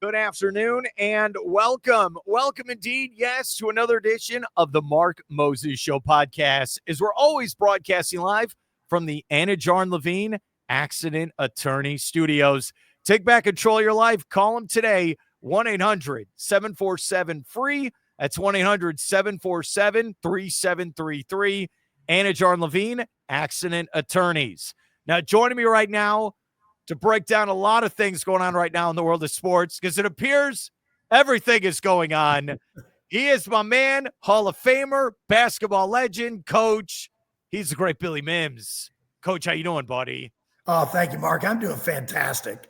Good afternoon and welcome. Welcome indeed, yes, to another edition of the Mark Moses Show podcast. As we're always broadcasting live from the Anidjar and Levine Accident Attorney Studios. Take back control of your life. Call them today, 1-800-747-FREE. That's 1-800-747-3733. Anidjar and Levine Accident Attorneys. Now, joining me right now to break down a lot of things going on right now in the world of sports, because it appears everything is going on. He is my man, Hall of Famer, basketball legend, coach. He's the great Billy Mims. Coach, how you doing, buddy? Oh, thank you, Mark. I'm doing fantastic.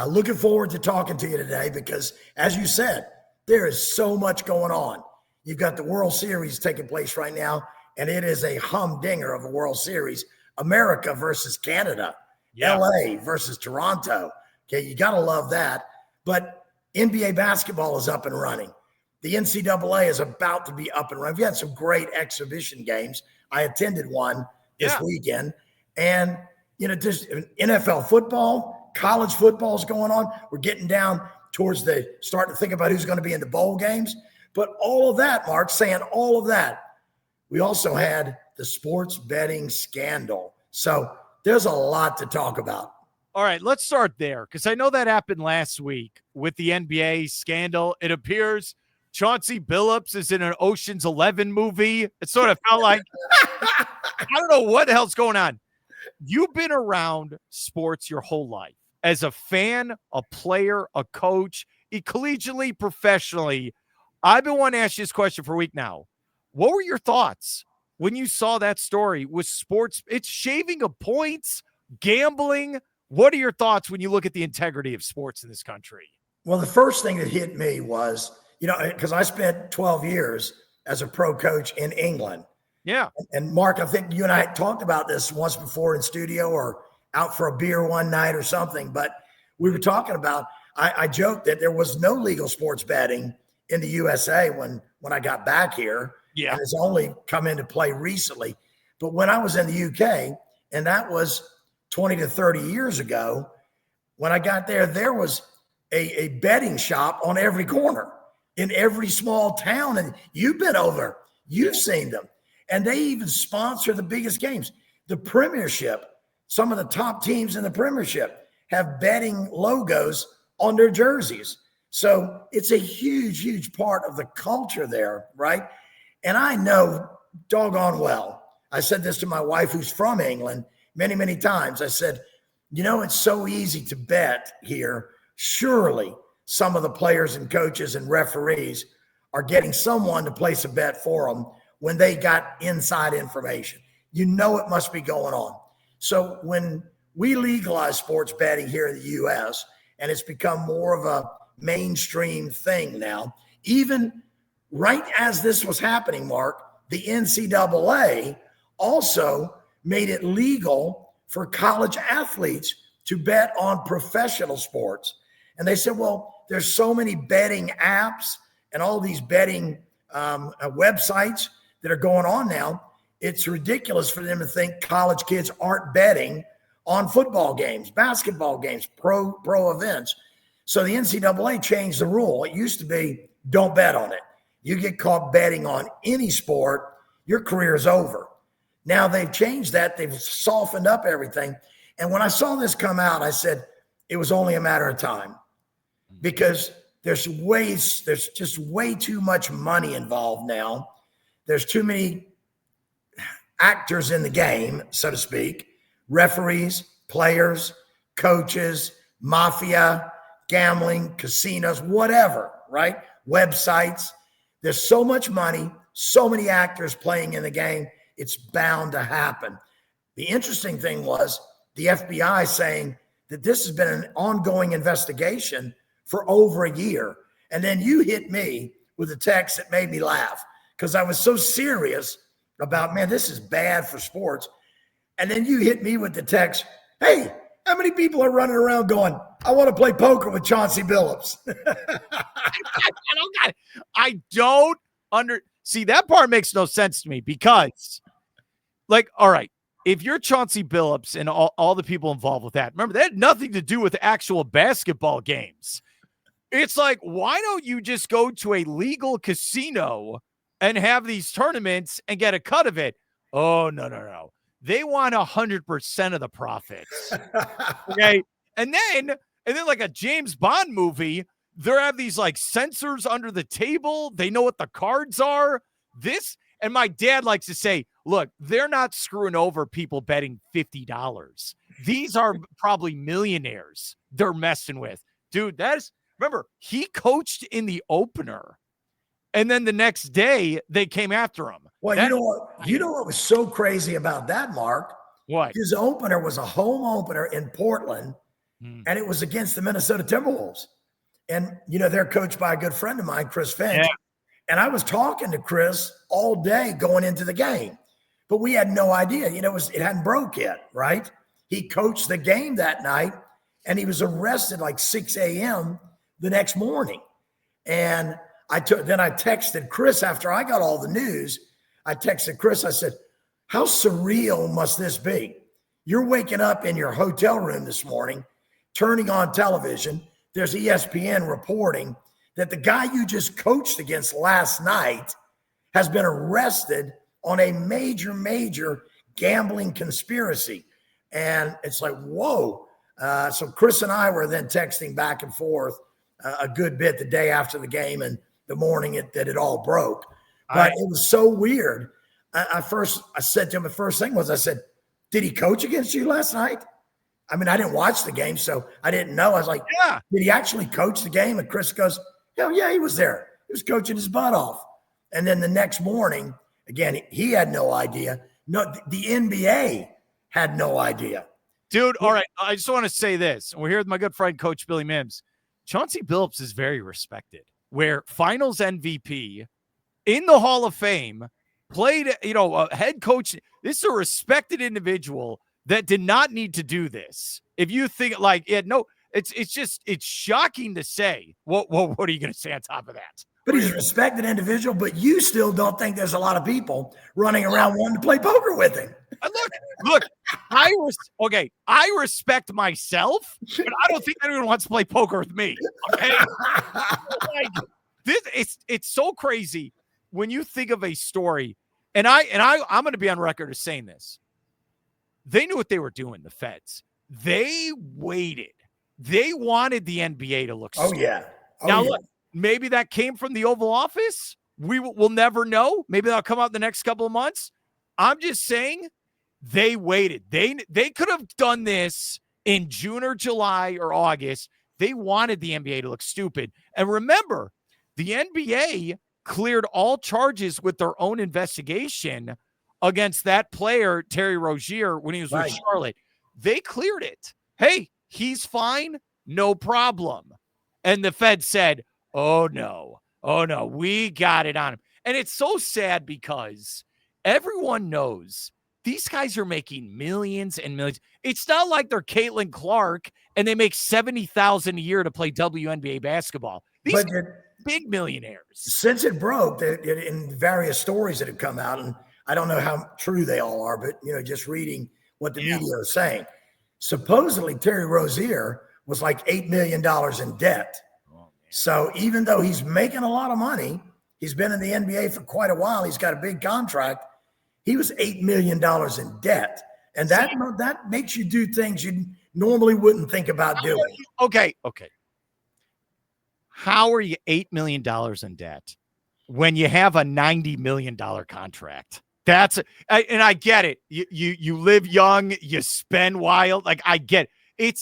Looking forward to talking to you today because, as you said, there is so much going on. You've got the World Series taking place right now, and it is a humdinger of a World Series. America versus Canada. Yeah. LA versus Toronto. Okay, you got to love that. But NBA basketball is up and running. The NCAA is about to be up and running. We've had some great exhibition games. I attended one this weekend. And, just NFL football, college football is going on. We're getting down towards starting to think about who's going to be in the bowl games. But all of that, Mark, saying all of that, we also had the sports betting scandal. So there's a lot to talk about. All right, let's start there because I know that happened last week with the NBA scandal. It appears Chauncey Billups is in an Ocean's 11 movie. It sort of felt like, I don't know what the hell's going on. You've been around sports your whole life as a fan, a player, a coach, collegiately, professionally. I've been wanting to ask you this question for a week now. What were your thoughts when you saw that story with sports? It's shaving of points, gambling. What are your thoughts when you look at the integrity of sports in this country? Well, the first thing that hit me was, because I spent 12 years as a pro coach in England. Yeah. And Mark, I think you and I talked about this once before in studio or out for a beer one night or something, but we were talking about, I joked that there was no legal sports betting in the USA when I got back here. Yeah. And it's only come into play recently. But when I was in the UK, and that was 20 to 30 years ago, when I got there, there was a betting shop on every corner in every small town. And you've been over, you've seen them. And they even sponsor the biggest games. The Premiership, some of the top teams in the Premiership have betting logos on their jerseys. So it's a huge, huge part of the culture there, right? And I know doggone well, I said this to my wife who's from England many, many times. I said, it's so easy to bet here. Surely some of the players and coaches and referees are getting someone to place a bet for them when they got inside information. It must be going on. So when we legalize sports betting here in the U.S., and it's become more of a mainstream thing now, even right as this was happening, Mark, the NCAA also made it legal for college athletes to bet on professional sports. And they said, well, there's so many betting apps and all these betting websites that are going on now. It's ridiculous for them to think college kids aren't betting on football games, basketball games, pro events. So the NCAA changed the rule. It used to be don't bet on it. You get caught betting on any sport, your career is over. Now they've changed that. They've softened up everything. And when I saw this come out, I said it was only a matter of time because there's just way too much money involved now. There's too many actors in the game, so to speak, referees, players, coaches, mafia, gambling, casinos, whatever, right? Websites. There's so much money, so many actors playing in the game. It's bound to happen. The interesting thing was the FBI saying that this has been an ongoing investigation for over a year. And then you hit me with a text that made me laugh because I was so serious about, man, this is bad for sports. And then you hit me with the text, hey, how many people are running around going, I want to play poker with Chauncey Billups? I don't see that part makes no sense to me because, all right, if you're Chauncey Billups and all the people involved with that, remember, that had nothing to do with actual basketball games. It's like, why don't you just go to a legal casino and have these tournaments and get a cut of it? Oh, no, no, no. They want 100% of the profits. Okay. And then like a James Bond movie, there have these like sensors under the table. They know what the cards are. And my dad likes to say, look, they're not screwing over people betting $50. These are probably millionaires they're messing with. Dude, remember, he coached in the opener. And then the next day they came after him. Well, you know what? You know what was so crazy about that, Mark? What? His opener was a home opener in Portland, and it was against the Minnesota Timberwolves. And, they're coached by a good friend of mine, Chris Finch. Yeah. And I was talking to Chris all day going into the game, but we had no idea. It hadn't broke yet, right? He coached the game that night, and he was arrested like 6 a.m. the next morning. And then I texted Chris after I got all the news. I texted Chris. I said, how surreal must this be? You're waking up in your hotel room this morning, turning on television. There's ESPN reporting that the guy you just coached against last night has been arrested on a major, major gambling conspiracy. And it's like, whoa. So Chris and I were then texting back and forth a good bit the day after the game and the morning that it all broke. But it was so weird. I said to him, the first thing was, I said, did he coach against you last night? I mean, I didn't watch the game, so I didn't know. I was like, yeah. Did he actually coach the game? And Chris goes, hell yeah, he was there. He was coaching his butt off. And then the next morning, again, he had no idea. No, the NBA had no idea. Dude, all right, I just want to say this. We're here with my good friend, Coach Billy Mims. Chauncey Billups is very respected, where finals MVP in the Hall of Fame, played, a head coach. This is a respected individual that did not need to do this. If you think it's shocking to say. What are you going to say on top of that? But he's a respected individual, but you still don't think there's a lot of people running around wanting to play poker with him. Look, I respect myself, but I don't think anyone wants to play poker with me. Okay. It's so crazy when you think of a story, and I'm going to be on record as saying this. They knew what they were doing, the feds. They waited. They wanted the NBA to look stupid. Oh, yeah. Look, maybe that came from the Oval Office. We'll never know. Maybe that'll come out in the next couple of months. I'm just saying they waited. They could have done this in June or July or August. They wanted the NBA to look stupid. And remember, the NBA cleared all charges with their own investigation against that player, Terry Rozier, when he was with Charlotte. They cleared it. Hey, he's fine. No problem. And the Fed said, oh, no, we got it on him. And it's so sad because everyone knows these guys are making millions and millions. It's not like they're Caitlin Clark and they make $70,000 a year to play WNBA basketball. These are big millionaires. Since it broke, in various stories that have come out, and I don't know how true they all are, but just reading what the media is saying, supposedly Terry Rozier was like $8 million in debt. So even though he's making a lot of money, he's been in the NBA for quite a while, he's got a big contract, he was $8 million in debt. And that makes you do things you normally wouldn't think about doing. Okay. How are you $8 million in debt when you have a $90 million contract? And I get it. You live young, you spend wild. Like, I get it.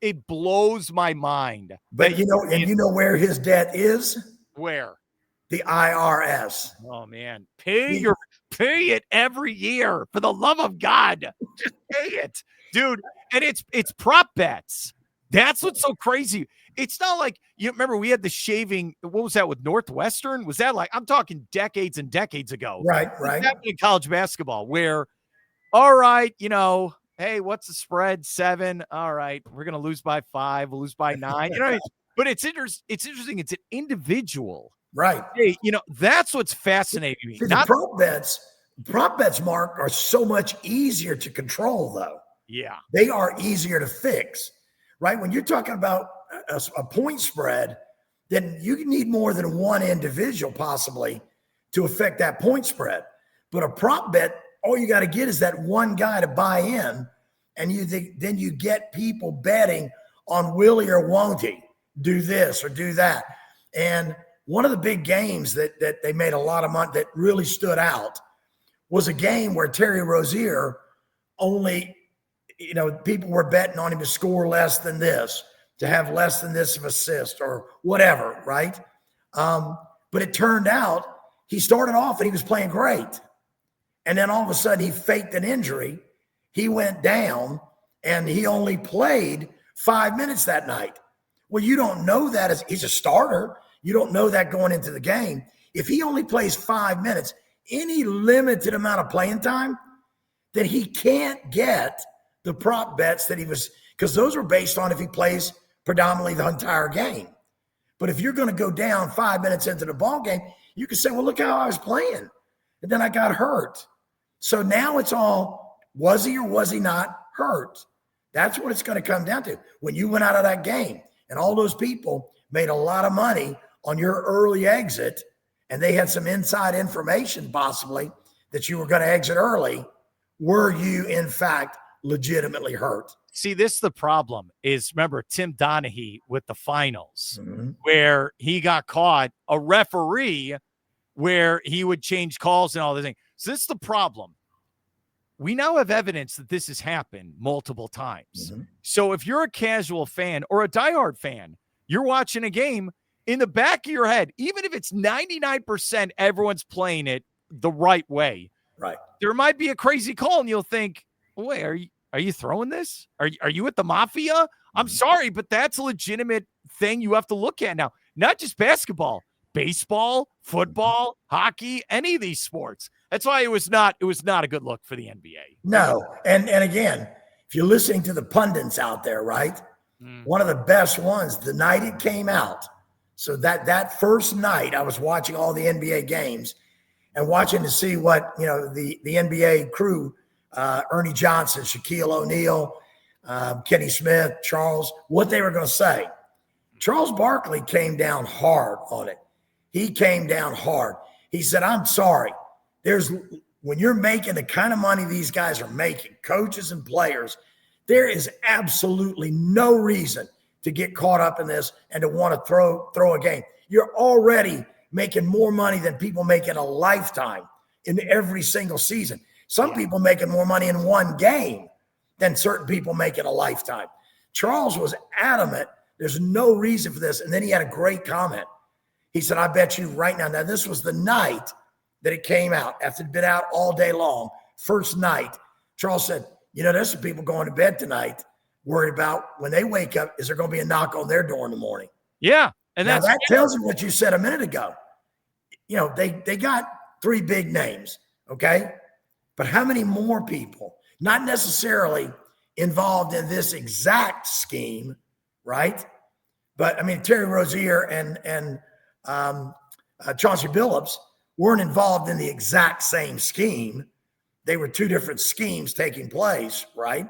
It blows my mind. But you know where his debt is? Where? The IRS. Oh man, pay it every year, for the love of God. Just pay it, dude. And it's prop bets. That's what's so crazy. It's not like, you remember we had the shaving. What was that with Northwestern? Was that like, I'm talking decades and decades ago. Right. In college basketball where, all right, hey, what's the spread? 7. All right. We're going to lose by 5. We'll lose by 9. But it's interesting. It's an individual. Right. Hey, that's what's fascinating me. The prop bets, Mark, are so much easier to control, though. Yeah. They are easier to fix, right? When you're talking about a point spread, then you need more than one individual possibly to affect that point spread. But a prop bet, all you got to get is that one guy to buy in, and then you get people betting on will he or won't he do this or do that. And one of the big games that they made a lot of money that really stood out was a game where Terry Rozier only, people were betting on him to score less than this, to have less than this of assist or whatever, right? But it turned out he started off and he was playing great. And then all of a sudden he faked an injury. He went down and he only played 5 minutes that night. Well, you don't know that as he's a starter. You don't know that going into the game. If he only plays 5 minutes, any limited amount of playing time, then he can't get the prop bets that he was, because those were based on if he plays predominantly the entire game. But if you're going to go down 5 minutes into the ball game, you can say, well, look how I was playing. And then I got hurt. So now it's all, was he or was he not hurt? That's what it's going to come down to. When you went out of that game and all those people made a lot of money on your early exit, and they had some inside information possibly that you were going to exit early, were you in fact legitimately hurt? See, this is the problem is, remember Tim Donaghy with the finals, where he got caught, a referee where he would change calls and all this thing. So this is the problem. We now have evidence that this has happened multiple times. So if you're a casual fan or a diehard fan, you're watching a game, in the back of your head, even if it's 99% everyone's playing it the right way, right? There might be a crazy call and you'll think, wait, are you throwing this? Are you with the mafia? I'm sorry, but that's a legitimate thing you have to look at now. Not just basketball, baseball, football, hockey, any of these sports. That's why it was not a good look for the NBA. No. And again, if you're listening to the pundits out there, right? One of the best ones, the night it came out. So that first night I was watching all the NBA games and watching to see what, the NBA crew, Ernie Johnson, Shaquille O'Neal, Kenny Smith, Charles, what they were going to say. Charles Barkley came down hard on it. He came down hard. He said, I'm sorry. When you're making the kind of money these guys are making, coaches and players, there is absolutely no reason to get caught up in this and to want to throw a game. You're already making more money than people make in a lifetime in every single season. Some people making more money in one game than certain people make in a lifetime. Charles was adamant. There's no reason for this. And then he had a great comment. He said, I bet you right now. Now, this was the night that it came out after it'd been out all day long. First night, Charles said, there's some people going to bed tonight worried about when they wake up, is there going to be a knock on their door in the morning? Yeah. And now that tells you what you said a minute ago. They got three big names. Okay. But how many more people, not necessarily involved in this exact scheme, right? But I mean, Terry Rozier and Chauncey Billups weren't involved in the exact same scheme. They were two different schemes taking place, right?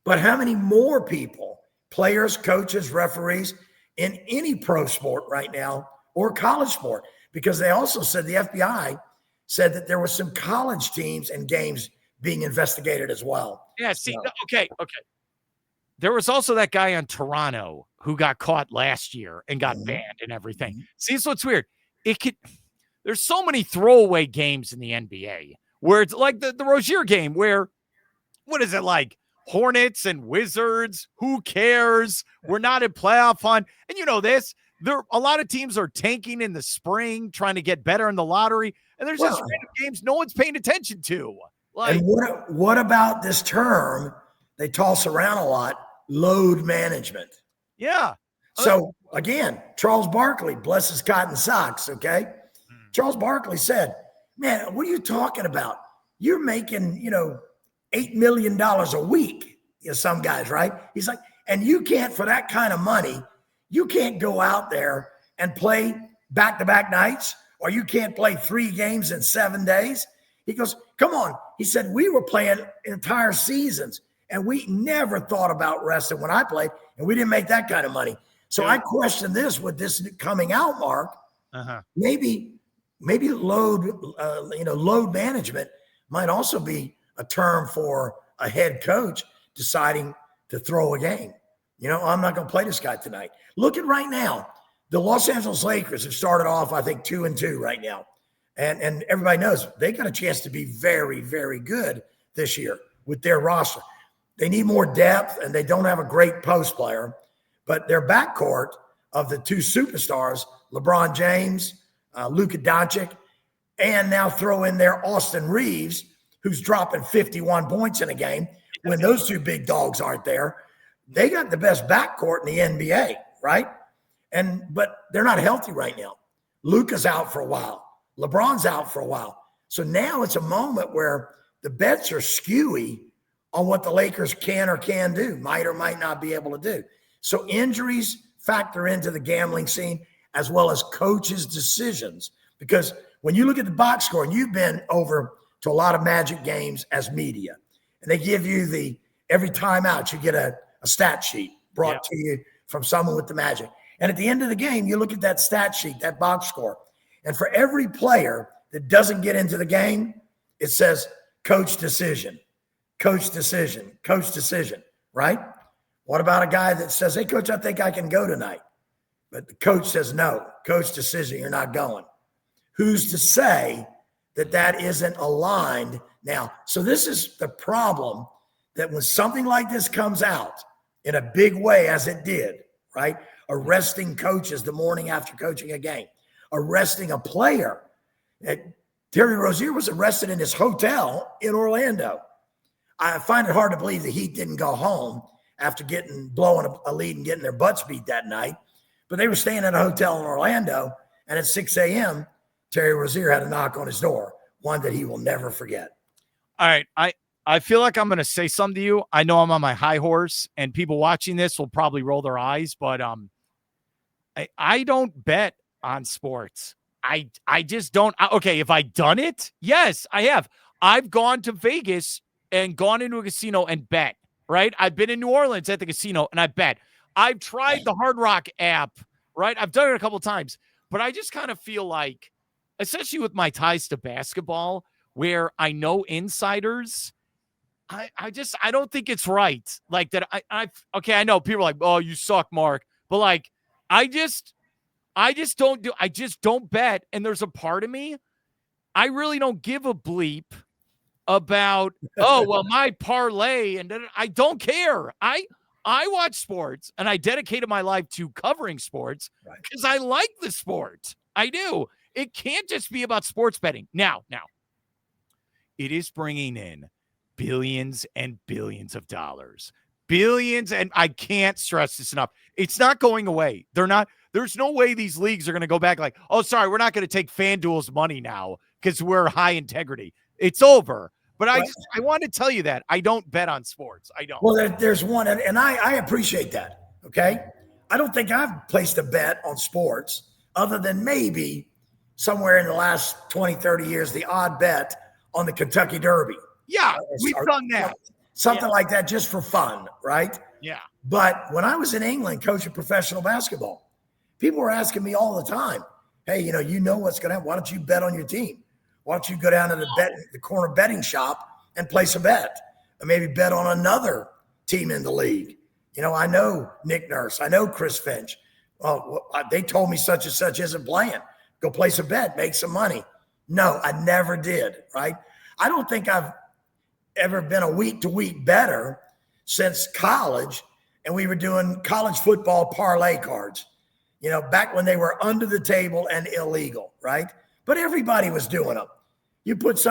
But how many more people, players, coaches, referees, in any pro sport right now or college sport? Because they also said, the FBI said that there were some college teams and games being investigated as well. Yeah, see, okay. There was also that guy on Toronto who got caught last year and got banned and everything. See, that's what's weird. There's so many throwaway games in the NBA where it's like the Rozier game where, what is it like? Hornets and Wizards, who cares? We're not in playoff hunt. And you know this, a lot of teams are tanking in the spring, trying to get better in the lottery. And there's just random games no one's paying attention to. And what about this term they toss around a lot, load management? Yeah. So again, Charles Barkley, bless his cotton socks, okay? Charles Barkley said, man, what are you talking about? You're making, $8 million a week, some guys, right? He's like, and you can't, for that kind of money, you can't go out there and play back-to-back nights, or you can't play 3 games in 7 days. He goes, come on. He said, we were playing entire seasons, and we never thought about resting when I played, and we didn't make that kind of money. So I question this with this coming out, Mark. Maybe load management might also be a term for a head coach deciding to throw a game. I'm not going to play this guy tonight. Look at right now. The Los Angeles Lakers have started off, I think, 2-2 right now. And everybody knows they got a chance to be very, very good this year with their roster. They need more depth, and they don't have a great post player. But their backcourt of the two superstars, LeBron James, Luka Doncic, and now throw in there Austin Reeves, who's dropping 51 points in a game when those two big dogs aren't there. They got the best backcourt in the NBA, right? But they're not healthy right now. Luka's out for a while. LeBron's out for a while. So now it's a moment where the bets are skewy on what the Lakers can or can do, might or might not be able to do. So injuries factor into the gambling scene as well as coaches' decisions. Because when you look at the box score, and you've been over to a lot of Magic games as media, and they give you every time out, you get a stat sheet brought to you from someone with the Magic. And at the end of the game, you look at that stat sheet, that box score, and for every player that doesn't get into the game, it says coach decision, coach decision, coach decision, right? What about a guy that says, hey, coach, I think I can go tonight. But the coach says, no, coach decision, you're not going. Who's to say that isn't aligned now? So this is the problem, that when something like this comes out in a big way, as it did, right? Arresting coaches the morning after coaching a game, arresting a player. Terry Rozier was arrested in his hotel in Orlando. I find it hard to believe the Heat didn't go home after blowing a lead and getting their butts beat that night. But they were staying at a hotel in Orlando, and at 6 a.m., Terry Rozier had a knock on his door, one that he will never forget. All right. I feel like I'm going to say something to you. I know I'm on my high horse, and people watching this will probably roll their eyes, but I don't bet on sports. I just don't. Okay, have I done it? Yes, I have. I've gone to Vegas and gone into a casino and bet, right? I've been in New Orleans at the casino and I bet. I've tried the Hard Rock app, right? I've done it a couple of times, but I just kind of feel like, especially with my ties to basketball, where I know insiders, I don't think it's right. Like that. I know people are like, oh, you suck, Mark. But like, I just don't bet. And there's a part of me, I really don't give a bleep about, oh, well, my parlay, and I don't care. I watch sports, and I dedicated my life to covering sports because I like the sport. I do. It can't just be about sports betting. Now, it is bringing in billions and billions of dollars. Billions, and I can't stress this enough. It's not going away. There's no way these leagues are going to go back like, oh, sorry, we're not going to take FanDuel's money now because we're high integrity. It's over. But I want to tell you that I don't bet on sports. I don't. Well, there's one, and I appreciate that, okay? I don't think I've placed a bet on sports other than maybe somewhere in the last 20, 30 years, the odd bet on the Kentucky Derby. Yeah, we've done that. Something like that just for fun, right? Yeah. But when I was in England coaching professional basketball, people were asking me all the time, hey, you know what's going to happen. Why don't you bet on your team? Why don't you go down to the corner betting shop and place a bet? Or maybe bet on another team in the league. I know Nick Nurse. I know Chris Finch. Well, they told me such and such isn't playing. Go place a bet, make some money. No, I never did, right? I don't think I've ever been a week-to-week bettor since college, and we were doing college football parlay cards, back when they were under the table and illegal, right? But everybody was doing them. You picked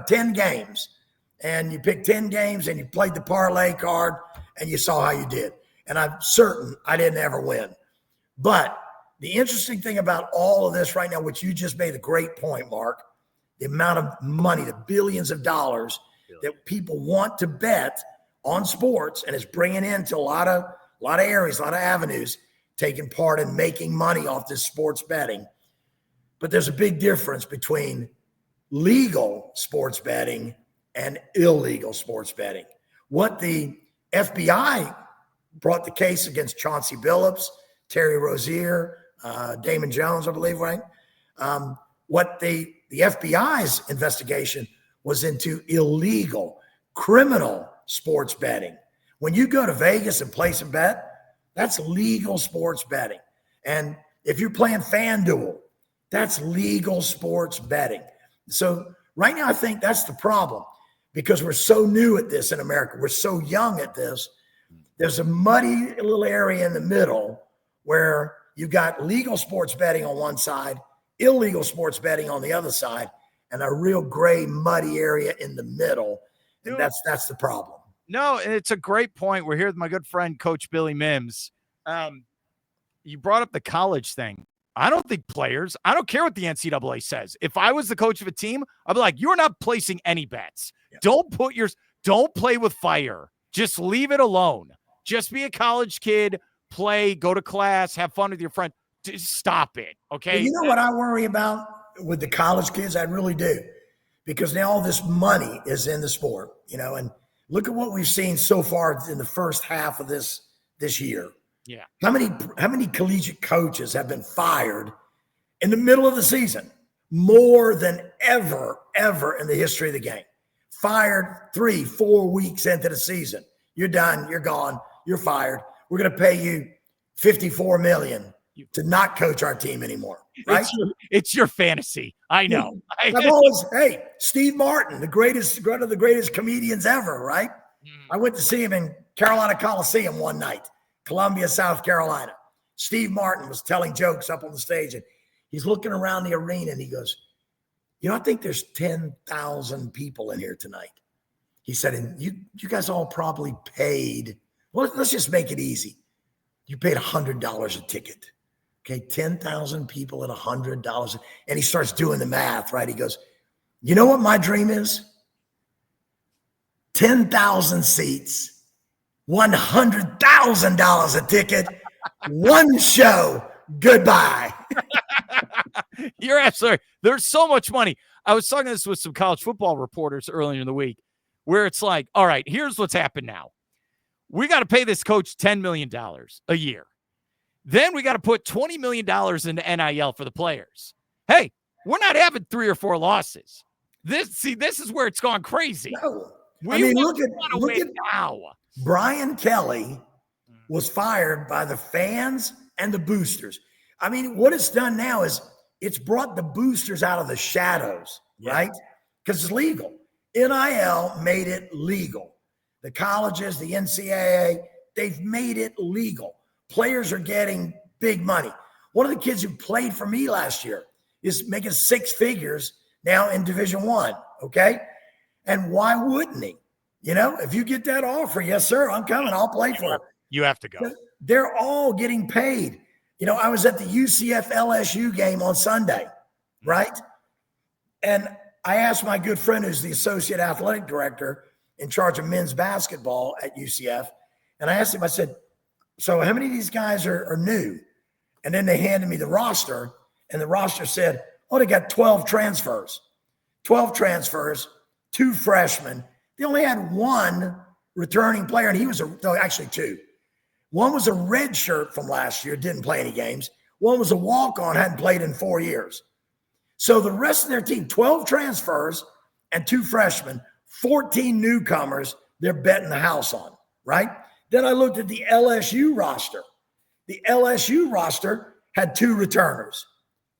10 games, and you picked 10 games, and you played the parlay card, and you saw how you did. And I'm certain I didn't ever win. But the interesting thing about all of this right now, which you just made a great point, Mark, the amount of money, the billions of dollars that people want to bet on sports, and it's bringing into a lot of areas, a lot of avenues, taking part in making money off this sports betting. But there's a big difference between legal sports betting and illegal sports betting. What the FBI brought the case against Chauncey Billups, Terry Rozier, Damon Jones, I believe, right? What the FBI's investigation was into illegal, criminal sports betting. When you go to Vegas and place a bet, that's legal sports betting. And if you're playing FanDuel, that's legal sports betting. So right now, I think that's the problem because we're so new at this in America. We're so young at this. There's a muddy little area in the middle where you got legal sports betting on one side, illegal sports betting on the other side, and a real gray, muddy area in the middle. And that's the problem. No, it's a great point. We're here with my good friend, Coach Billy Mims. You brought up the college thing. I don't think players, I don't care what the NCAA says. If I was the coach of a team, I'd be like, you're not placing any bets. Yeah. Don't play with fire. Just leave it alone. Just be a college kid, play, go to class, have fun with your friend. Just stop it. Okay. Well, you know what I worry about with the college kids? I really do. Because now all this money is in the sport, and look at what we've seen so far in the first half of this year. Yeah. How many collegiate coaches have been fired in the middle of the season? More than ever in the history of the game. Fired 3-4 weeks into the season. You're done. You're gone. You're fired. We're going to pay you $54 million to not coach our team anymore. Right? It's your fantasy. I know. Steve Martin, one of the greatest comedians ever, right? I went to see him in Carolina Coliseum one night, Columbia, South Carolina. Steve Martin was telling jokes up on the stage, and he's looking around the arena, and he goes, I think there's 10,000 people in here tonight. He said, and you guys all probably paid, well, let's just make it easy. You paid $100 a ticket. Okay, 10,000 people at $100. And he starts doing the math, right? He goes, you know what my dream is? 10,000 seats, $100,000 a ticket, one show, goodbye. You're absolutely right. There's so much money. I was talking this with some college football reporters earlier in the week where it's like, all right, here's what's happened now. We got to pay this coach $10 million a year. Then we got to put $20 million into NIL for the players. Hey, we're not having 3 or 4 losses. This is where it's gone crazy. No. Look at now. Brian Kelly was fired by the fans and the boosters. What it's done now is it's brought the boosters out of the shadows, right? Because it's legal. NIL made it legal. The colleges, the NCAA, they've made it legal. Players are getting big money. One of the kids who played for me last year is making 6 figures now in Division I, okay? And why wouldn't he? If you get that offer, yes, sir, I'm coming. I'll play for it. You have to go. They're all getting paid. I was at the UCF LSU game on Sunday, right? And I asked my good friend who's the associate athletic director in charge of men's basketball at UCF, and I asked him, I said, so how many of these guys are new? And then they handed me the roster, and the roster said, they got 12 transfers. 12 transfers, 2 freshmen. They only had 1 returning player, and he was actually 2. One was a red shirt from last year, didn't play any games. One was a walk-on, hadn't played in 4 years. So the rest of their team, 12 transfers and 2 freshmen, 14 newcomers, they're betting the house on, right? Then I looked at the LSU roster. The LSU roster had 2 returners.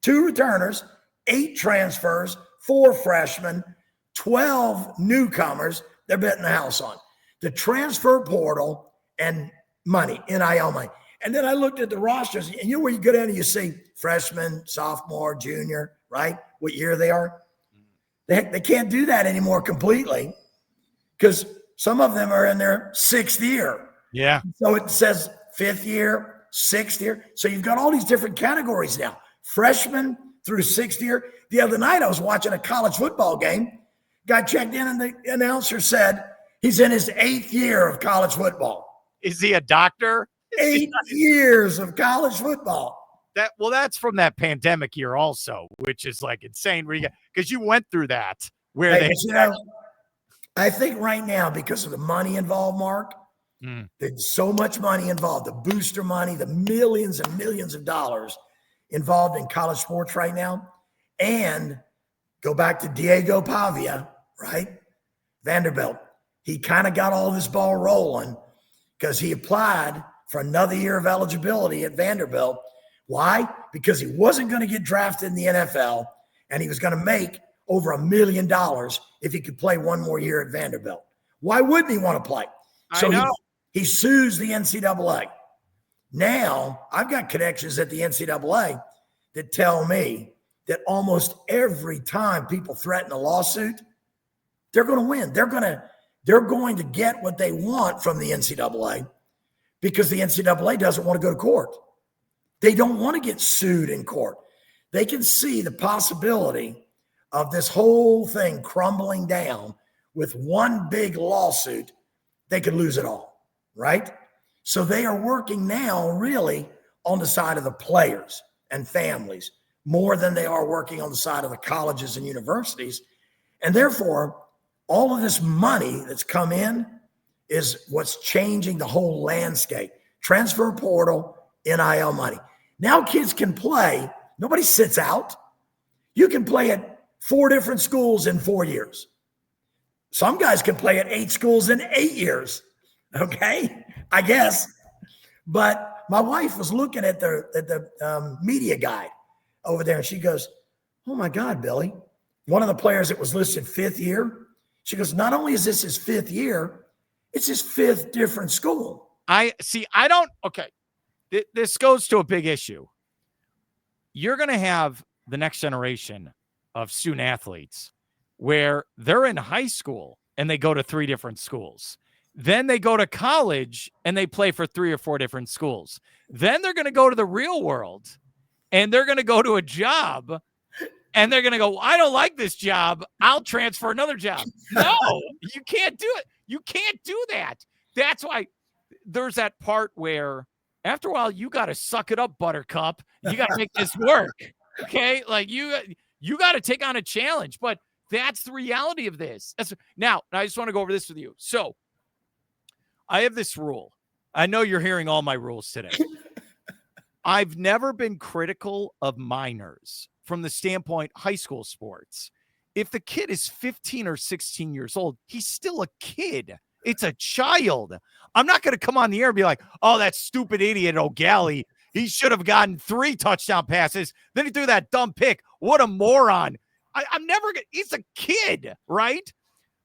2 returners, 8 transfers, 4 freshmen, 12 newcomers, they're betting the house on. The transfer portal and money, NIL money. And then I looked at the rosters, and where you go down and you see freshman, sophomore, junior, right? What year they are. They can't do that anymore completely because some of them are in their 6th year. Yeah. So it says 5th year, 6th year. So you've got all these different categories now. Freshman through 6th year. The other night I was watching a college football game. Guy checked in and the announcer said he's in his 8th year of college football. Is he a doctor? 8 years of college football. That's from that pandemic year also, which is like insane because you went through that where I think right now, because of the money involved, Mark, There's so much money involved, the booster money, the millions and millions of dollars involved in college sports right now. And go back to Diego Pavia, right? Vanderbilt. He kind of got all this ball rolling because he applied for another year of eligibility at Vanderbilt. Why? Because he wasn't going to get drafted in the NFL, and he was going to make over $1 million if he could play one more year at Vanderbilt. Why wouldn't he want to play? So he sues the NCAA. Now, I've got connections at the NCAA that tell me that almost every time people threaten a lawsuit, they're going to win. They're going to get what they want from the NCAA because the NCAA doesn't want to go to court. They don't want to get sued in court. They can see the possibility of this whole thing crumbling down with one big lawsuit. They could lose it all, right? So they are working now really on the side of the players and families more than they are working on the side of the colleges and universities. And therefore, all of this money that's come in is what's changing the whole landscape. Transfer portal, NIL money. Now kids can play. Nobody sits out. You can play at 4 different schools in 4 years. Some guys can play at 8 schools in 8 years. Okay, I guess. But my wife was looking at the media guide over there, and she goes, "Oh my God, Billy!" One of the players that was listed 5th year. She goes, "Not only is this his 5th year, it's his 5th different school." Okay. This goes to a big issue. You're going to have the next generation of student athletes where they're in high school and they go to 3 different schools. Then they go to college and they play for 3 or 4 different schools. Then they're going to go to the real world and they're going to go to a job and they're going to go, "I don't like this job. I'll transfer another job." No, you can't do it. You can't do that. That's why there's that part where after a while, you got to suck it up, Buttercup. You got to make this work. Okay. Like you got to take on a challenge, but that's the reality of this. Now, I just want to go over this with you. So I have this rule. I know you're hearing all my rules today. I've never been critical of minors from the standpoint high school sports. If the kid is 15 or 16 years old, he's still a kid. It's a child. I'm not going to come on the air and be like, "Oh, that stupid idiot O'Galley. He should have gotten 3 touchdown passes. Then he threw that dumb pick. What a moron." I'm never going to, he's a kid, right?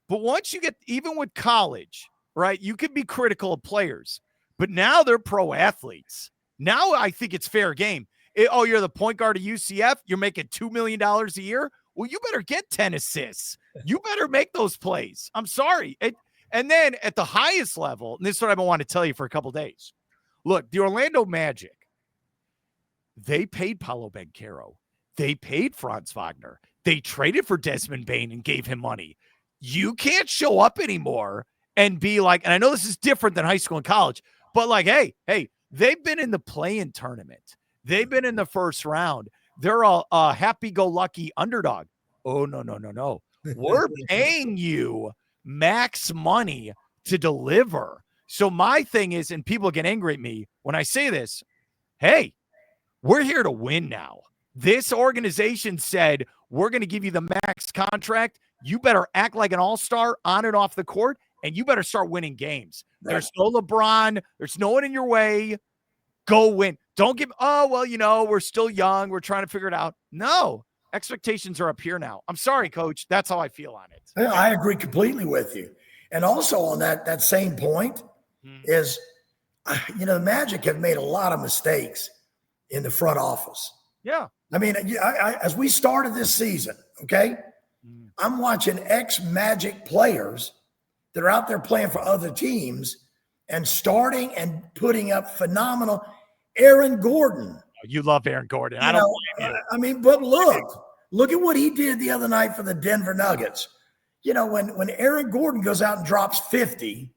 But once you get, even with college, right, you can be critical of players, but now they're pro athletes. Now I think it's fair game. You're the point guard of UCF. You're making $2 million a year. Well, you better get 10 assists. You better make those plays. I'm sorry. And then at the highest level, and this is what I've been wanting to tell you for a couple of days. Look, the Orlando Magic, they paid Paolo Banchero. They paid Franz Wagner. They traded for Desmond Bane and gave him money. You can't show up anymore and be like, and I know this is different than high school and college, but like, hey, they've been in the play-in tournament. They've been in the first round. They're a happy-go-lucky underdog. Oh, no. We're paying you max money to deliver. So my thing is, and people get angry at me when I say this, hey, we're here to win now. This organization said, we're going to give you the max contract. You better act like an all-star on and off the court, and you better start winning games. Right. There's no LeBron. There's no one in your way. Go win. Don't give, we're still young. We're trying to figure it out. No. Expectations are up here now. I'm sorry, Coach. That's how I feel on it. I agree completely with you. And also on that same point is, the Magic have made a lot of mistakes in the front office. Yeah. I mean, as we started this season, okay, I'm watching ex-Magic players that are out there playing for other teams and starting and putting up phenomenal. Aaron Gordon. You love Aaron Gordon. But look at what he did the other night for the Denver Nuggets. When Aaron Gordon goes out and drops 50,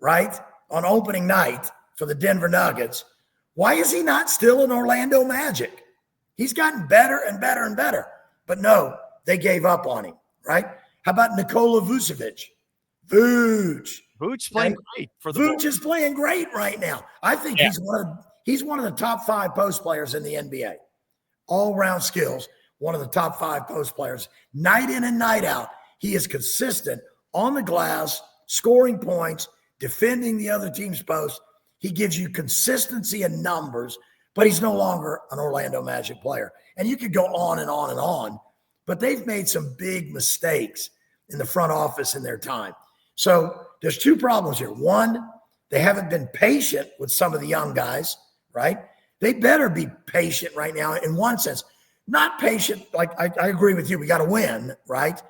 right, on opening night for the Denver Nuggets, why is he not still an Orlando Magic? He's gotten better and better and better. But no, they gave up on him, right? How about Nikola Vucevic? Vooch playing great for the Vooch Bulls. is playing great right now. I think he's one of the top 5 post players in the NBA. All-round skills, one of the top 5 post players. Night in and night out, he is consistent on the glass, scoring points, defending the other team's post. He gives you consistency in numbers, but he's no longer an Orlando Magic player. And you could go on and on and on, but they've made some big mistakes in the front office in their time. So there's 2 problems here. One, they haven't been patient with some of the young guys, right? They better be patient right now in one sense. Not patient, like I agree with you, we got to win, right?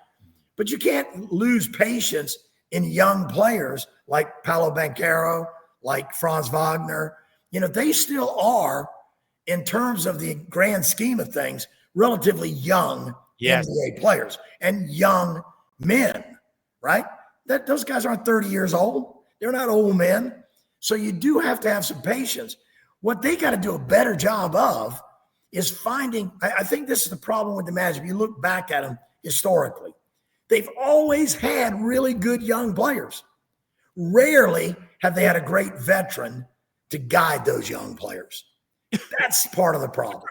But you can't lose patience in young players like Paolo Banchero, like Franz Wagner. They still are, in terms of the grand scheme of things, relatively young NBA players and young men, right? Those guys aren't 30 years old. They're not old men. So you do have to have some patience. What they got to do a better job of is finding, I think this is the problem with the Magic. You look back at them historically. They've always had really good young players. Rarely have they had a great veteran to guide those young players. That's part of the problem.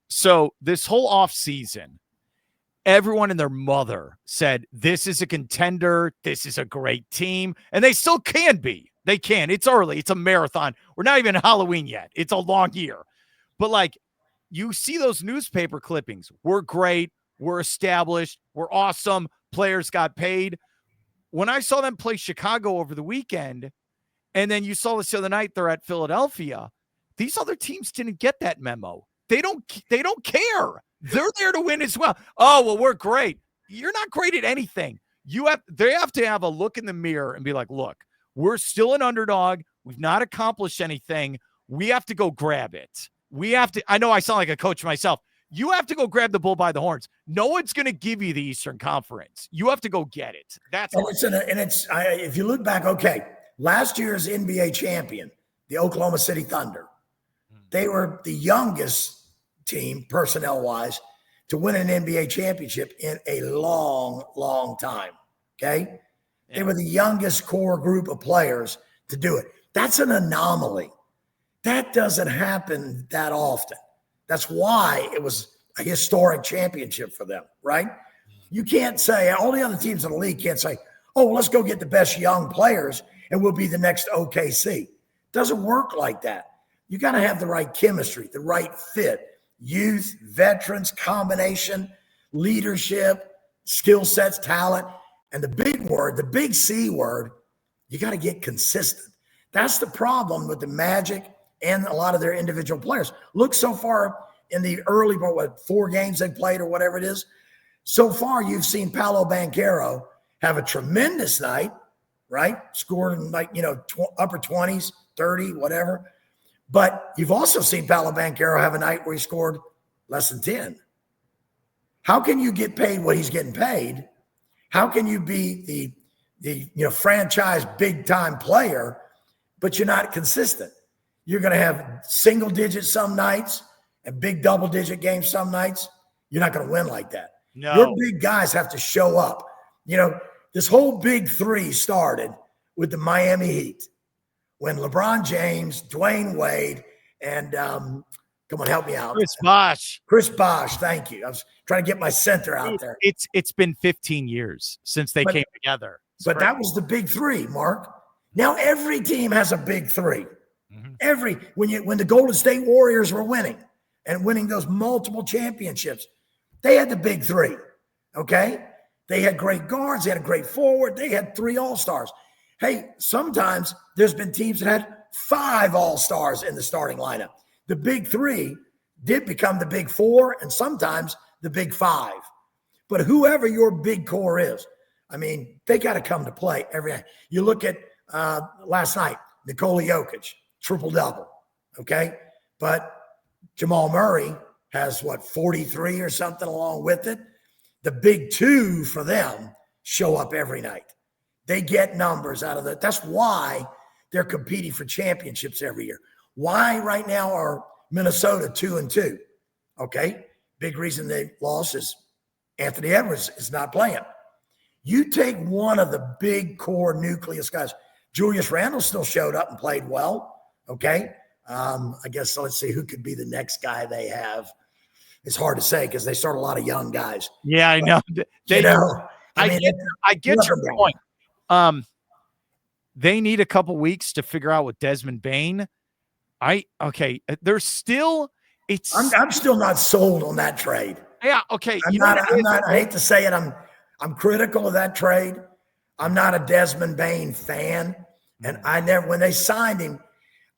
So this whole offseason, everyone and their mother said, this is a contender. This is a great team. And they still can be. They can. It's early. It's a marathon. We're not even Halloween yet. It's a long year. But you see those newspaper clippings. We're great. We're established. We're awesome. Players got paid. When I saw them play Chicago over the weekend, and then you saw this the other night, they're at Philadelphia. These other teams didn't get that memo. They don't care. They're there to win as well. Oh, well, we're great. You're not great at anything. They have to have a look in the mirror and be like, look, we're still an underdog. We've not accomplished anything. We have to go grab it. I know I sound like a coach myself. You have to go grab the bull by the horns. No one's going to give you the Eastern Conference. You have to go get it. If you look back, last year's NBA champion, the Oklahoma City Thunder, they were the youngest team, personnel-wise, to win an NBA championship in a long, long time, okay? Yeah. They were the youngest core group of players to do it. That's an anomaly. That doesn't happen that often. That's why it was a historic championship for them, right? You can't say, all the other teams in the league can't say, oh, well, let's go get the best young players and we'll be the next OKC. It doesn't work like that. You got to have the right chemistry, the right fit, youth, veterans, combination, leadership, skill sets, talent, and the big C word, you got to get consistent. That's the problem with the Magic and a lot of their individual players. Look so far in the early, 4 games they played or whatever it is. So far, you've seen Paolo Banchero have a tremendous night, right? Scored in upper 20s, 30, whatever. But you've also seen Paolo Banchero have a night where he scored less than 10. How can you get paid what he's getting paid? How can you be the franchise big-time player, but you're not consistent? You're going to have single digits some nights and big double-digit games some nights. You're not going to win like that. No. Your big guys have to show up. This whole big 3 started with the Miami Heat when LeBron James, Dwayne Wade, and come on, help me out. Chris Bosh, thank you. I was trying to get my center out there. It's been 15 years since they came together. But that was the big 3, Mark. Now every team has a big 3. Mm-hmm. When the Golden State Warriors were winning those multiple championships, they had the big 3. Okay? They had great guards, they had a great forward, they had 3 all-stars. Hey, sometimes there's been teams that had 5 all-stars in the starting lineup. The big 3 did become the big 4 and sometimes the big 5. But whoever your big core is, they got to come to play every night. You look at last night, Nikola Jokic, triple-double, okay? But Jamal Murray has, 43 or something along with it. The big 2 for them show up every night. They get numbers out of that. That's why they're competing for championships every year. Why right now are Minnesota 2-2? Okay. Big reason they lost is Anthony Edwards is not playing. You take one of the big core nucleus guys. Julius Randle still showed up and played well. Okay. I guess let's see who could be the next guy they have. It's hard to say because they start a lot of young guys. Yeah, I know. I get your point. They need a couple weeks to figure out with Desmond Bane. There's still I'm still not sold on that trade. Yeah, okay. I'm not. I hate to say it. I'm critical of that trade. I'm not a Desmond Bane fan, and when they signed him,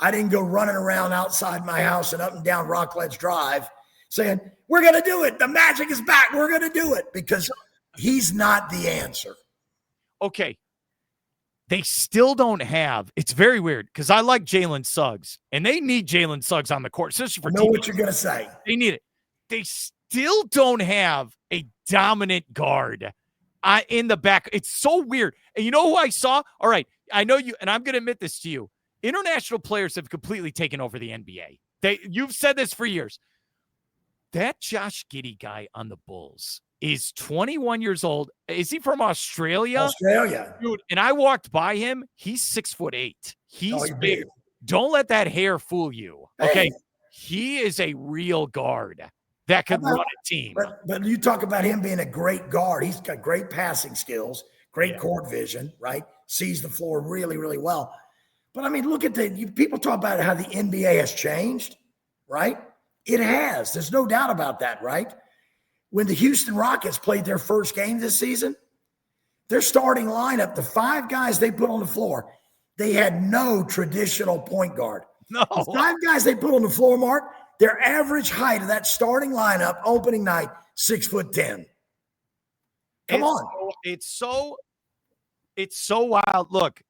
I didn't go running around outside my house and up and down Rockledge Drive saying, we're going to do it. The Magic is back. We're going to do it, because he's not the answer. Okay. They still don't have, it's very weird because I like Jalen Suggs and they need Jalen Suggs on the court. Especially for I know what you're going to say. They need it. They still don't have a dominant guard in the back. It's so weird. And you know who I saw? All right. I know you, and I'm going to admit this to you. International players have completely taken over the NBA. You've said this for years. That Josh Giddey guy on the Bulls is 21 years old. Is he from Australia? Australia. Dude, and I walked by him. He's 6'8". He's big. Don't let that hair fool you. Okay. Hey. He is a real guard that could run a team. But you talk about him being a great guard. He's got great passing skills, great court vision, right? Sees the floor really, really well. But I mean, look at people talk about how the NBA has changed, right? It has. There's no doubt about that, right? When the Houston Rockets played their first game this season, their starting lineup, the 5 guys they put on the floor, they had no traditional point guard. No. The 5 guys they put on the floor, Mark, their average height of that starting lineup opening night, 6'10". Come on. It's so wild. Look,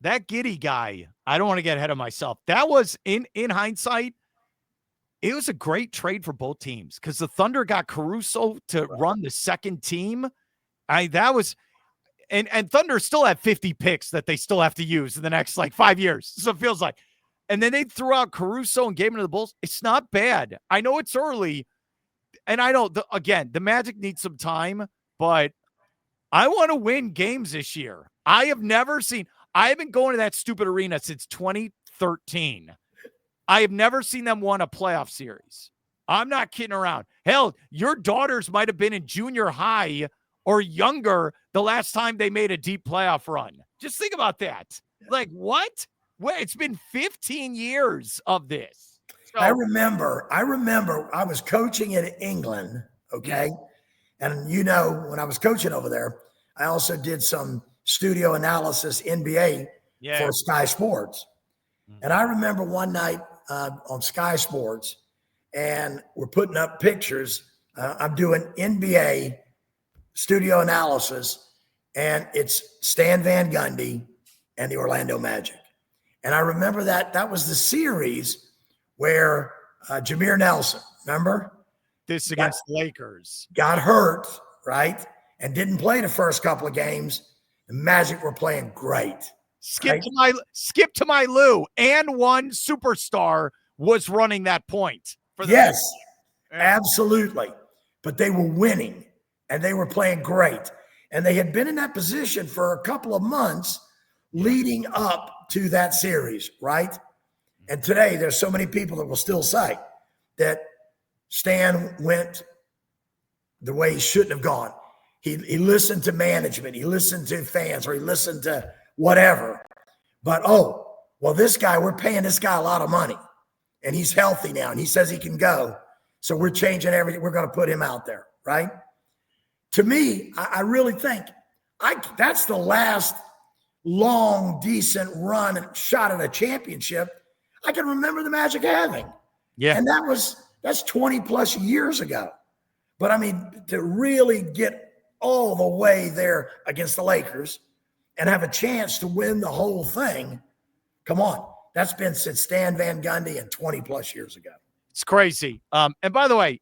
that Giddey guy, I don't want to get ahead of myself. That was, in hindsight, it was a great trade for both teams because the Thunder got Caruso to run the second team. And Thunder still have 50 picks that they still have to use in the next 5 years. So it feels like. And then they threw out Caruso and gave him to the Bulls. It's not bad. I know it's early. And I know, the Magic needs some time, but I want to win games this year. I have been going to that stupid arena since 2013. I have never seen them win a playoff series. I'm not kidding around. Hell, your daughters might have been in junior high or younger the last time they made a deep playoff run. Just think about that. What? Well, it's been 15 years of this. So, I remember I was coaching in England, okay? And when I was coaching over there, I also did some studio analysis NBA for Sky Sports. And I remember one night on Sky Sports, and we're putting up pictures. I'm doing NBA studio analysis, and it's Stan Van Gundy and the Orlando Magic. And I remember that was the series where Jameer Nelson, remember? This against the Lakers. Got hurt, right? And didn't play the first couple of games. The Magic were playing great. Skip to my Lou, and one superstar was running that point. Yes, absolutely. But they were winning, and they were playing great. And they had been in that position for a couple of months leading up to that series, right? And today, there's so many people that will still say that Stan went the way he shouldn't have gone. He listened to management, he listened to fans, or he listened to whatever. But, this guy, we're paying this guy a lot of money, and he's healthy now, and he says he can go. So we're changing everything. We're going to put him out there, right? To me, I really think that's the last long, decent run and shot at a championship I can remember the Magic having. Yeah. And that's 20 plus years ago. But I mean, to really get all the way there against the Lakers and have a chance to win the whole thing, come on. That's been since Stan Van Gundy and 20 plus years ago. It's crazy. And by the way,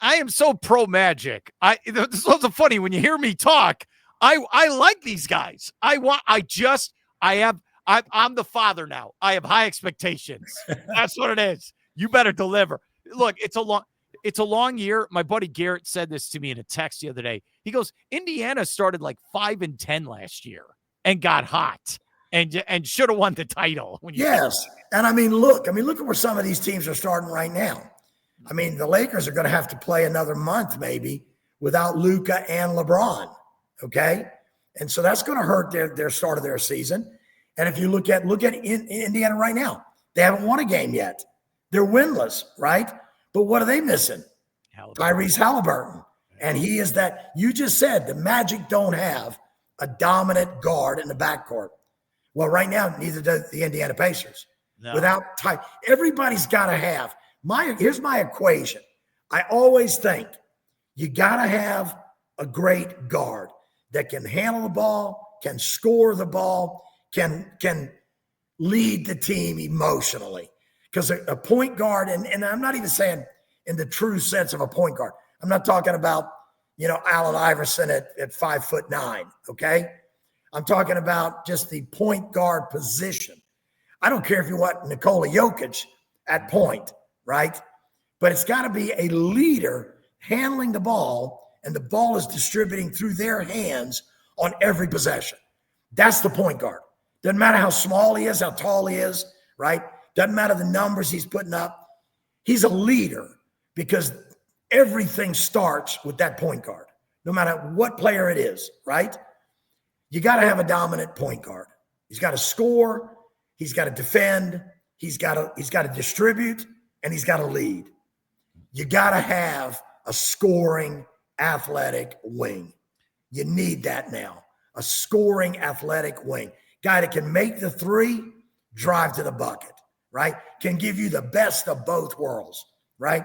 I am so pro Magic. This was funny when you hear me talk. I like these guys. I'm the father now. I have high expectations. That's what it is. You better deliver. Look, it's a long year. My buddy Garrett said this to me in a text the other day. He goes, Indiana started like 5-10 last year and got hot and should have won the title. Yes. And I mean, look at where some of these teams are starting right now. I mean, the Lakers are going to have to play another month maybe without Luka and LeBron. Okay. And so that's going to hurt their start of their season. And if you look at Indiana right now, they haven't won a game yet. They're winless, right? But what are they missing? Tyrese Halliburton. And he is that, you just said the Magic don't have a dominant guard in the backcourt. Well, right now, neither does the Indiana Pacers. No. Without Ty, everybody's got to have. Here's my equation. I always think you got to have a great guard that can handle the ball, can score the ball, can lead the team emotionally. Because a point guard, and I'm not even saying in the true sense of a point guard. I'm not talking about, Allen Iverson at 5'9", okay? I'm talking about just the point guard position. I don't care if you want Nikola Jokic at point, right? But it's got to be a leader handling the ball, and the ball is distributing through their hands on every possession. That's the point guard. Doesn't matter how small he is, how tall he is, right? Doesn't matter the numbers he's putting up. He's a leader because everything starts with that point guard, no matter what player it is, right? You got to have a dominant point guard. He's got to score. He's got to defend. He's got to distribute, and he's got to lead. You got to have a scoring, athletic wing. You need that now. A scoring, athletic wing. Guy that can make the three, drive to the bucket, right? Can give you the best of both worlds, right?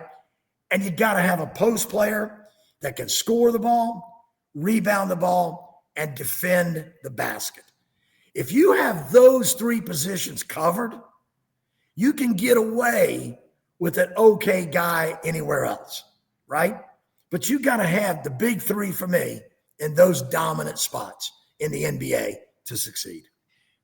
And you got to have a post player that can score the ball, rebound the ball, and defend the basket. If you have those three positions covered, you can get away with an okay guy anywhere else, right? But you got to have the big three for me in those dominant spots in the NBA to succeed.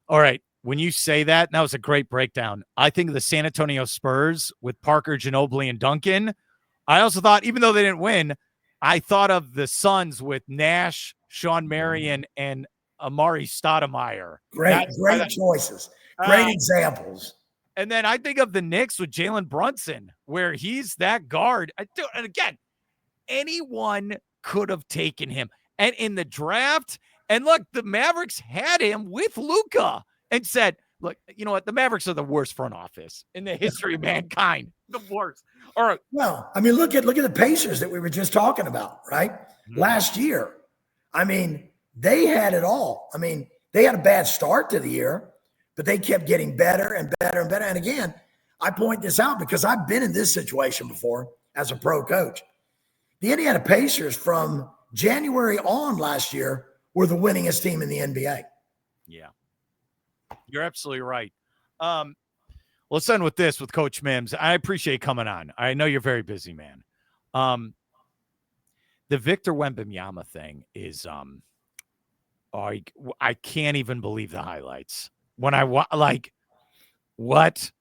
All right. When you say that was a great breakdown. I think of the San Antonio Spurs with Parker, Ginobili, and Duncan. I also thought, even though they didn't win, I thought of the Suns with Nash, Sean Marion, and Amari Stoudemire. Great choices. Great examples. And then I think of the Knicks with Jalen Brunson, where he's that guard. And again, anyone could have taken him. And in the draft, and look, the Mavericks had him with Luka and said, look, you know what? The Mavericks are the worst front office in the history of mankind. The worst. All right. Well, I mean, look at the Pacers that we were just talking about, right? Mm-hmm. Last year. I mean, they had it all. I mean, they had a bad start to the year, but they kept getting better and better and better. And again, I point this out because I've been in this situation before as a pro coach. The Indiana Pacers from January on last year were the winningest team in the NBA. Yeah. You're absolutely right. Let's end with this with Coach Mims. I appreciate coming on. I know you're very busy, man. The Victor Wembanyama thing is, I can't even believe the highlights. When I what?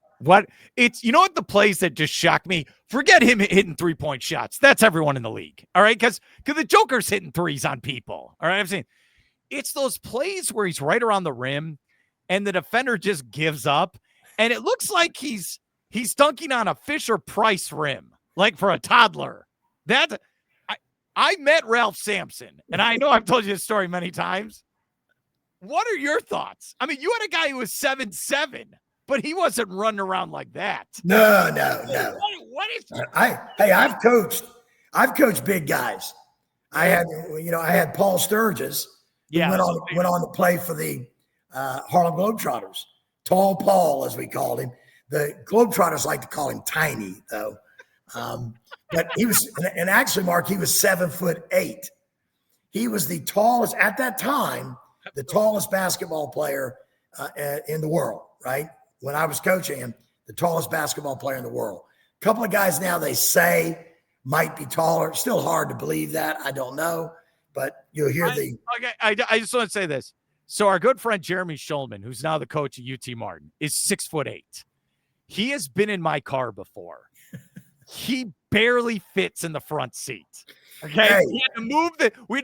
It's, you know what, the plays that just shocked me? Forget him hitting 3-point shots. That's everyone in the league. All right. Cause the Joker's hitting threes on people. All right. I've seen it's those plays where he's right around the rim and the defender just gives up. And it looks like he's dunking on a Fisher-Price rim, like for a toddler. I met Ralph Sampson, and I know I've told you this story many times. What are your thoughts? I mean, you had a guy who was 7'7", but he wasn't running around like that. No. What is? I've coached big guys. I had Paul Sturgis. Yeah, went on to play for the Harlem Globetrotters. Tall Paul, as we called him. The Globetrotters like to call him Tiny, though. But he was, and actually, Mark, he was 7'8". He was the tallest at that time, the tallest basketball player in the world, right? When I was coaching him, the tallest basketball player in the world. A couple of guys now they say might be taller. Still hard to believe that. I don't know, but you'll hear I just want to say this. So our good friend Jeremy Schulman, who's now the coach at UT Martin, is 6'8". He has been in my car before. He barely fits in the front seat. Okay, Hey. we had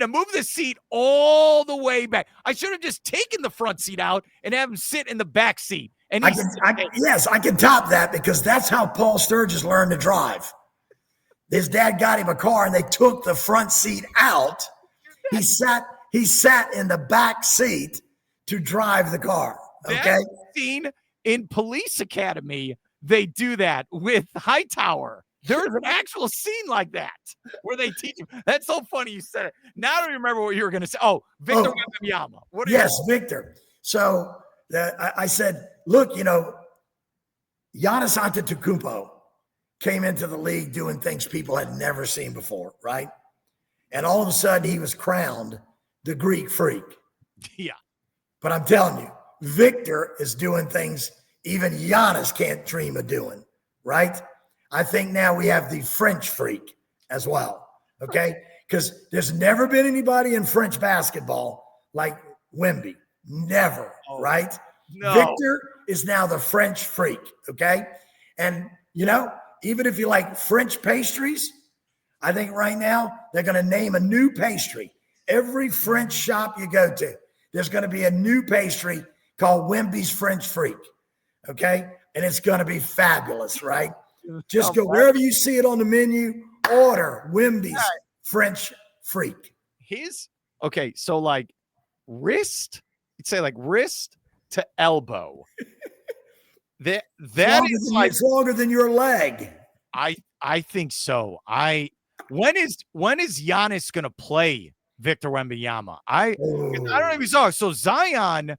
to move the seat all the way back. I should have just taken the front seat out and have him sit in the back seat. And yes, I can top that because that's how Paul Sturgis learned to drive. His dad got him a car and they took the front seat out. He sat in the back seat to drive the car. Okay. That scene in Police Academy, they do that with Hightower. There's an actual scene like that where they teach him. That's so funny you said it. Now I don't remember what you were going to say. Oh, Victor Wembanyama. Yes, Victor. So I said, look, Giannis Antetokounmpo came into the league doing things people had never seen before, right? And all of a sudden he was crowned the Greek freak. Yeah. But I'm telling you, Victor is doing things even Giannis can't dream of doing, right? I think now we have the French freak as well, okay? Because there's never been anybody in French basketball like Wemby. Never, right? No. Victor is now the French freak, okay? And, even if you like French pastries, I think right now they're going to name a new pastry. Every French shop you go to, there's going to be a new pastry called Wemby's French Freak, okay? And it's going to be fabulous, right? Just go wherever you see it on the menu, order Wemby's French Freak. So like wrist, you'd say like wrist to elbow. That is like it's longer than your leg. I think so. When is Giannis gonna play Victor Wembanyama? I don't know if you saw it. So Zion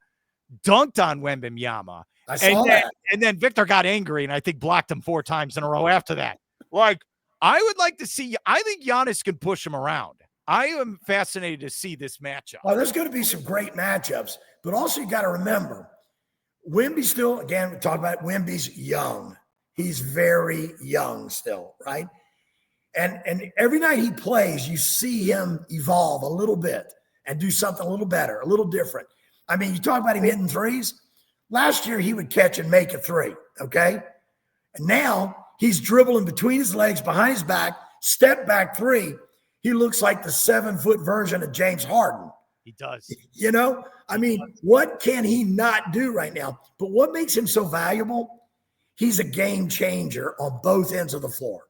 dunked on Wembanyama. I saw that. And then Victor got angry and I think blocked him 4 times in a row after that. Like, I would like to see, I think Giannis can push him around. I am fascinated to see this matchup. Oh, there's going to be some great matchups, but also you got to remember, Wemby still, again, we talk about Wemby's young. He's very young still, right? And every night he plays, you see him evolve a little bit and do something a little better, a little different. I mean, you talk about him hitting threes. Last year, he would catch and make a 3, okay? And now he's dribbling between his legs, behind his back, step back 3. He looks like the 7-foot version of James Harden. He does. I mean, what can he not do right now? But what makes him so valuable? He's a game changer on both ends of the floor,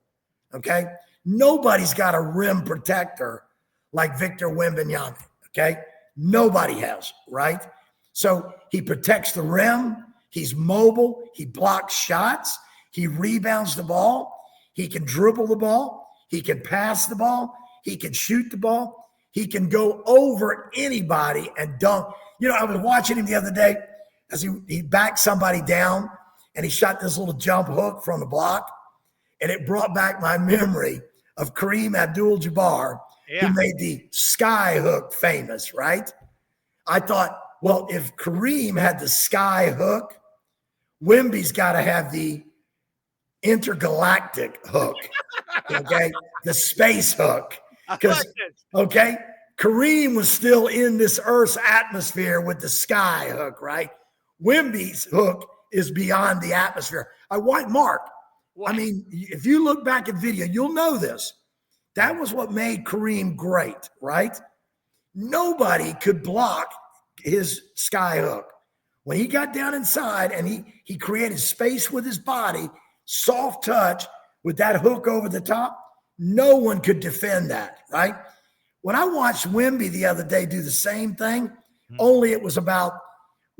okay? Nobody's got a rim protector like Victor Wembanyama, okay? Nobody has, right? So he protects the rim. He's mobile. He blocks shots. He rebounds the ball. He can dribble the ball. He can pass the ball. He can shoot the ball. He can go over anybody and dunk. I was watching him the other day as he backed somebody down and he shot this little jump hook from the block. And it brought back my memory of Kareem Abdul-Jabbar, who made the sky hook famous, right? I thought, well, if Kareem had the sky hook, Wemby's got to have the intergalactic hook, okay? The space hook. Because, okay, Kareem was still in this Earth's atmosphere with the sky hook, right? Wemby's hook is beyond the atmosphere. I want Mark. I mean, if you look back at video, you'll know this. That was what made Kareem great, right? Nobody could block his sky hook. When he got down inside and he created space with his body, soft touch with that hook over the top, no one could defend that, right? When I watched Wemby the other day do the same thing, only it was about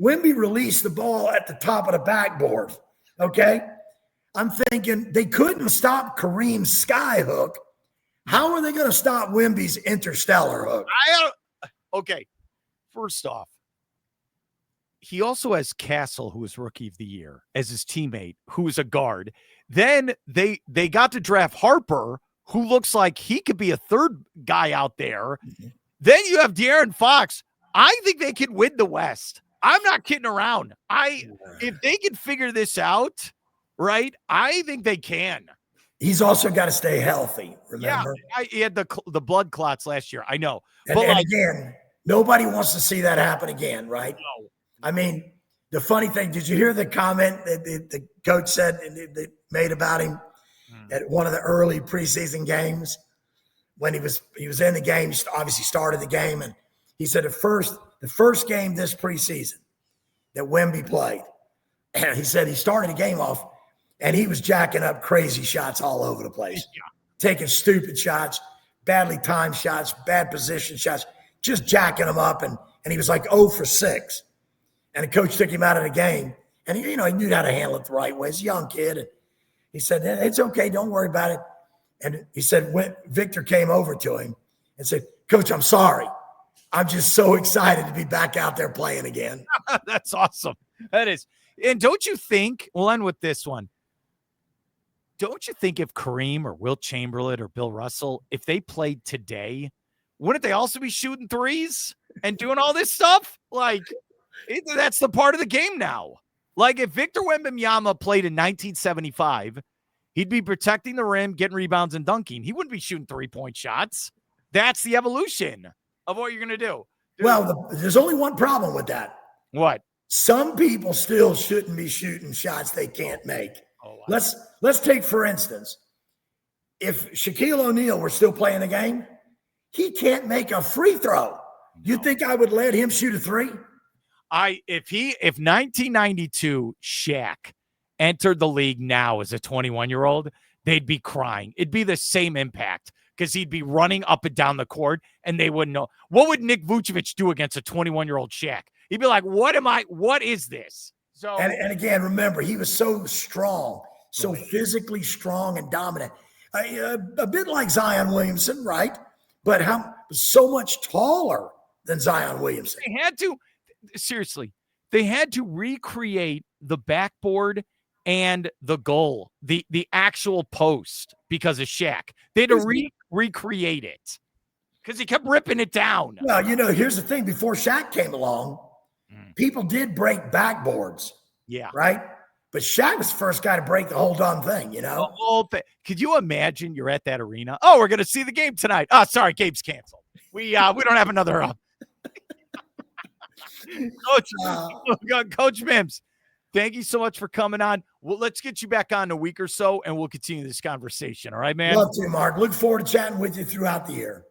Wemby released the ball at the top of the backboard, okay? I'm thinking they couldn't stop Kareem's sky hook. How are they going to stop Wemby's interstellar hook? Okay, first off, he also has Castle, who was Rookie of the Year, as his teammate, who is a guard. Then they got to draft Harper, who looks like he could be a third guy out there. Mm-hmm. Then you have De'Aaron Fox. I think they could win the West. I'm not kidding around. If they can figure this out, right, I think they can. He's also got to stay healthy, remember? Yeah, he had the blood clots last year. I know. And again, nobody wants to see that happen again, right? No. I mean, the funny thing, did you hear the comment that the coach said that made about him at one of the early preseason games? when he was in the game, he obviously started the game, and he said the first game this preseason that Wemby played, he said he started the game off, and he was jacking up crazy shots all over the place, taking stupid shots, badly timed shots, bad position shots, just jacking them up, and he was like 0 for 6. And the coach took him out of the game, and he knew how to handle it the right way. He's a young kid, and he said, "It's okay, don't worry about it." And he said, when Victor came over to him and said, "Coach, I'm sorry. I'm just so excited to be back out there playing again." That's awesome. That is. And don't you think, we'll end with this one. Don't you think if Kareem or Wilt Chamberlain or Bill Russell, if they played today, wouldn't they also be shooting threes and doing all this stuff? Like, that's the part of the game now. Like, if Victor Wembanyama played in 1975, he'd be protecting the rim, getting rebounds, and dunking. He wouldn't be shooting three-point shots. That's the evolution of what you're going to do. Dude. Well, there's only one problem with that. What? Some people still shouldn't be shooting shots they can't make. Oh, wow. Let's take, for instance, if Shaquille O'Neal were still playing the game, he can't make a free throw. You think I would let him shoot a three? If 1992 Shaq entered the league now as a 21-year-old, they'd be crying. It'd be the same impact because he'd be running up and down the court and they wouldn't know. What would Nick Vucevic do against a 21-year-old Shaq? He'd be like, what is this? So, and again, remember, he was so strong, so physically strong and dominant. A bit like Zion Williamson, right? But so much taller than Zion Williamson. They had to recreate the backboard and the goal, the actual post because of Shaq. They had to recreate it because he kept ripping it down. Well, here's the thing. Before Shaq came along, people did break backboards. Yeah. Right? But Shaq was the first guy to break the whole darn thing, The whole thing. Could you imagine you're at that arena? Oh, we're going to see the game tonight. Oh, sorry, game's canceled. We don't have another Coach Mims, thank you so much for coming on. Well, let's get you back on in a week or so, and we'll continue this conversation. All right, man? Love to, Mark. Look forward to chatting with you throughout the year.